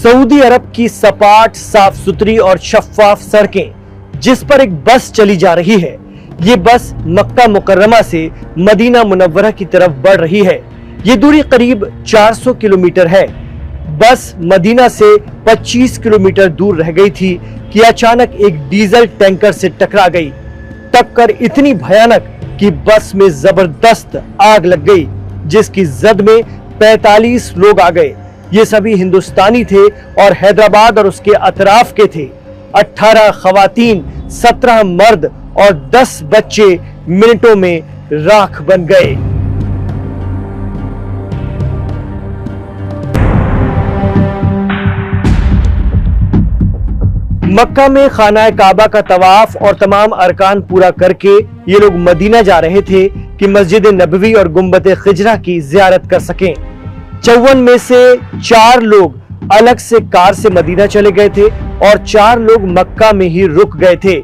Saudi अरब की सपाट, साफ सुथरी और शफाफ सड़कें, जिस पर एक बस चली जा रही है। ये बस मक्का मुकर्रमा से मदीना मुनव्वरा की तरफ बढ़ रही है। ये दूरी करीब 400 किलोमीटर है। बस मदीना से 25 किलोमीटर दूर रह गई थी कि अचानक एक डीजल टैंकर से टकरा गई। टक्कर इतनी भयानक कि बस में जबरदस्त आग लग गई, जिसकी जद में 45 लोग आ गए। ये सभी हिंदुस्तानी थे और हैदराबाद और उसके अतराफ के थे। 18 खवातीन, 17 मर्द और 10 बच्चे मिनटों में राख बन गए। मक्का में खाना काबा का तवाफ और तमाम अरकान पूरा करके ये लोग मदीना जा रहे थे कि मस्जिद नबवी और गुंबद खिजरा की जियारत कर सकें। 54 में से 4 लोग अलग से कार से मदीना चले गए थे और 4 लोग मक्का में ही रुक गए थे।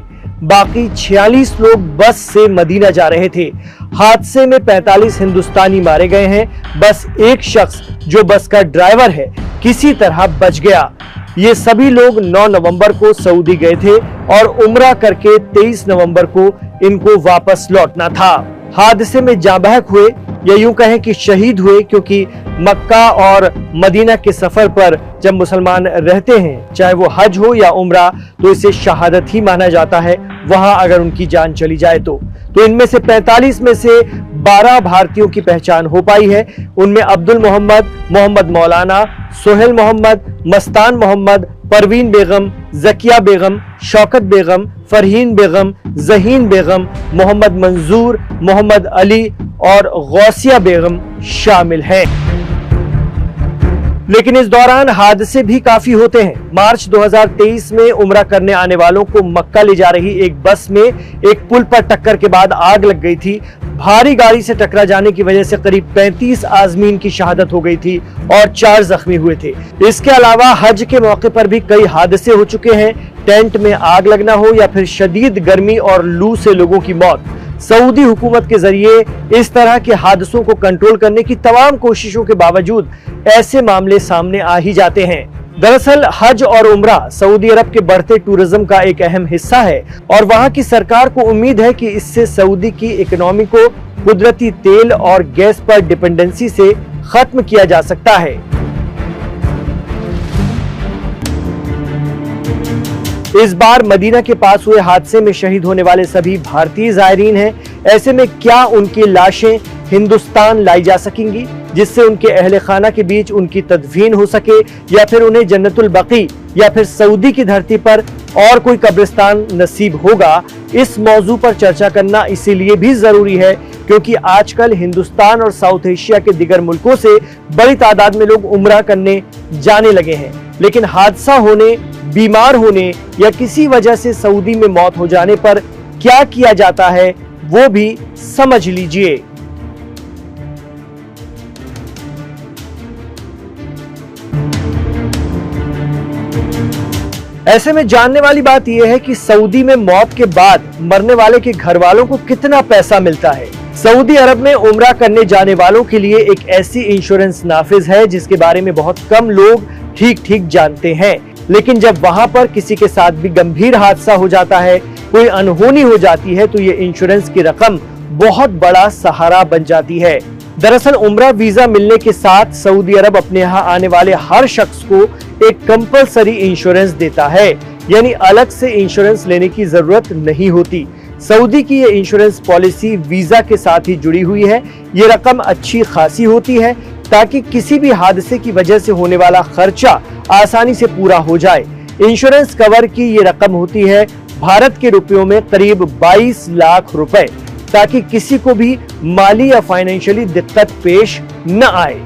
बाकी 46 लोग बस से मदीना जा रहे थे। हादसे में 45 हिंदुस्तानी मारे गए हैं। बस एक शख्स जो बस का ड्राइवर है किसी तरह बच गया। ये सभी लोग 9 नवंबर को सऊदी गए थे और उम्रा करके 23 नवंबर को इनको वापस लौटना था। हादसे में जाँ बहक हुए या यूं कहें कि शहीद हुए, क्योंकि मक्का और मदीना के सफर पर जब मुसलमान रहते हैं, चाहे वो हज हो या उम्रा, तो इसे शहादत ही माना जाता है वहां अगर उनकी जान चली जाए तो। इनमें से 45 में से 12 भारतीयों की पहचान हो पाई है। उनमें अब्दुल मोहम्मद, मोहम्मद मौलाना, सोहेल मोहम्मद, मस्तान मोहम्मद, परवीन बेगम, जकिया बेगम, शौकत बेगम, फरहीन बेगम, जहीन बेगम, मोहम्मद मंजूर, मोहम्मद अली और गौसिया बेगम शामिल हैं। लेकिन इस दौरान हादसे भी काफी होते हैं। मार्च 2023 में उम्रा करने आने वालों को मक्का ले जा रही एक बस में एक पुल पर टक्कर के बाद आग लग गई थी। भारी गाड़ी से टकरा जाने की वजह से करीब 35 आजमीन की शहादत हो गई थी और 4 जख्मी हुए थे। इसके अलावा हज के मौके पर भी कई हादसे हो चुके हैं। टेंट में आग लगना हो या फिर शदीद गर्मी और लू से लोगों की मौत। सऊदी हुकूमत के जरिए इस तरह के हादसों को कंट्रोल करने की तमाम कोशिशों के बावजूद ऐसे मामले सामने आ ही जाते हैं। दरअसल हज और उम्रा सऊदी अरब के बढ़ते टूरिज्म का एक अहम हिस्सा है और वहां की सरकार को उम्मीद है कि इससे सऊदी की इकोनॉमी को कुदरती तेल और गैस पर डिपेंडेंसी से खत्म किया जा सकता है। इस बार मदीना के पास हुए हादसे में शहीद होने वाले सभी भारतीय ज़ायरीन हैं। ऐसे में क्या उनकी लाशें हिंदुस्तान लाई जा सकेंगी, जिससे उनके अहले खाना के बीच उनकी तदफीन हो सके, या फिर उन्हें जन्नतुल बकी या फिर सऊदी की धरती पर और कोई कब्रिस्तान नसीब होगा? इस मौजू पर चर्चा करना इसीलिए भी जरूरी है क्योंकि आजकल हिंदुस्तान और साउथ एशिया के दिगर मुल्कों से बड़ी तादाद में लोग उम्रा करने जाने लगे हैं। लेकिन हादसा होने, बीमार होने या किसी वजह से सऊदी में मौत हो जाने पर क्या किया जाता है वो भी समझ लीजिए। ऐसे में जानने वाली बात यह है कि सऊदी में मौत के बाद मरने वाले के घर वालों को कितना पैसा मिलता है। सऊदी अरब में उम्रा करने जाने वालों के लिए एक ऐसी इंश्योरेंस नाफिज है जिसके बारे में बहुत कम लोग ठीक जानते हैं। लेकिन जब वहां पर किसी के साथ भी गंभीर हादसा हो जाता है, कोई अनहोनी हो जाती है, तो ये इंश्योरेंस की रकम बहुत बड़ा सहारा बन जाती है। दरअसल उम्रा वीजा मिलने के साथ सऊदी अरब अपने यहाँ आने वाले हर शख्स को एक कंपलसरी इंश्योरेंस देता है, यानी अलग से इंश्योरेंस लेने की जरूरत नहीं होती। सऊदी की ये इंश्योरेंस पॉलिसी वीजा के साथ ही जुड़ी हुई है। ये रकम अच्छी खासी होती है ताकि किसी भी हादसे की वजह से होने वाला खर्चा आसानी से पूरा हो जाए। इंश्योरेंस कवर की ये रकम होती है भारत के रुपयों में करीब 22 लाख रुपए, ताकि किसी को भी माली या फाइनेंशियली दिक्कत पेश न आए।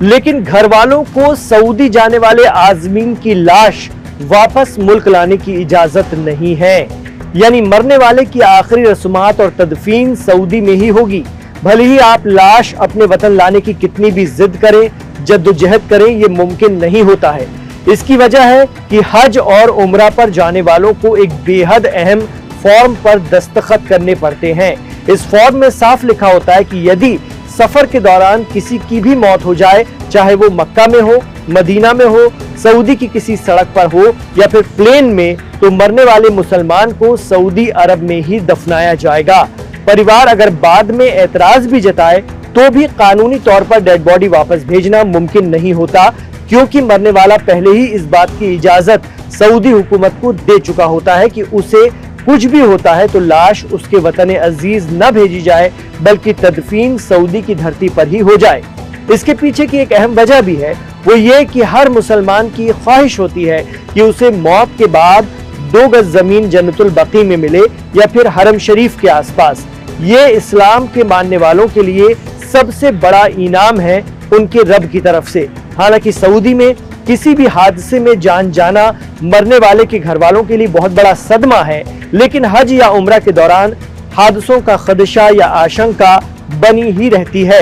लेकिन घर वालों को सऊदी जाने वाले आजमीन की लाश वापस मुल्क लाने की इजाजत नहीं है, यानी मरने वाले की आखिरी रस्मात और तदफीन सऊदी में ही होगी। भले ही आप लाश अपने वतन लाने की कितनी भी जिद करें, जद्दोजहद करें, ये मुमकिन नहीं होता है। इसकी वजह है कि हज और उम्रा पर जाने वालों को एक बेहद अहम फॉर्म पर दस्तखत करने पड़ते हैं। इस फॉर्म में साफ लिखा होता है कि यदि सफर के दौरान किसी की भी मौत हो जाए, चाहे वो मक्का में हो, मदीना में हो, सऊदी की किसी सड़क पर हो या फिर प्लेन में, तो मरने वाले मुसलमान को सऊदी अरब में ही दफनाया जाएगा। परिवार अगर बाद में एतराज भी जताए तो भी कानूनी तौर पर डेड बॉडी वापस भेजना मुमकिन नहीं होता, क्योंकि मरने वाला पहले ही इस बात की इजाजत सऊदी हुकूमत को दे चुका होता है कि उसे कुछ भी होता है तो लाश उसके वतन अजीज न भेजी जाए, बल्कि तदफीन सऊदी की धरती पर ही हो जाए। इसके पीछे की एक अहम वजह भी है, वो ये कि हर मुसलमान की ख्वाहिश होती है कि उसे मौत के बाद 2 गज जमीन जन्नतुल बकी में मिले या फिर हरम शरीफ के आसपास। ये इस्लाम के मानने वालों के लिए सबसे बड़ा इनाम है उनके रब की तरफ से। हालांकि सऊदी में किसी भी हादसे में जान जाना मरने वाले के घर वालों के लिए बहुत बड़ा सदमा है, लेकिन हज या उम्रा के दौरान हादसों का खदशा या आशंका बनी ही रहती है।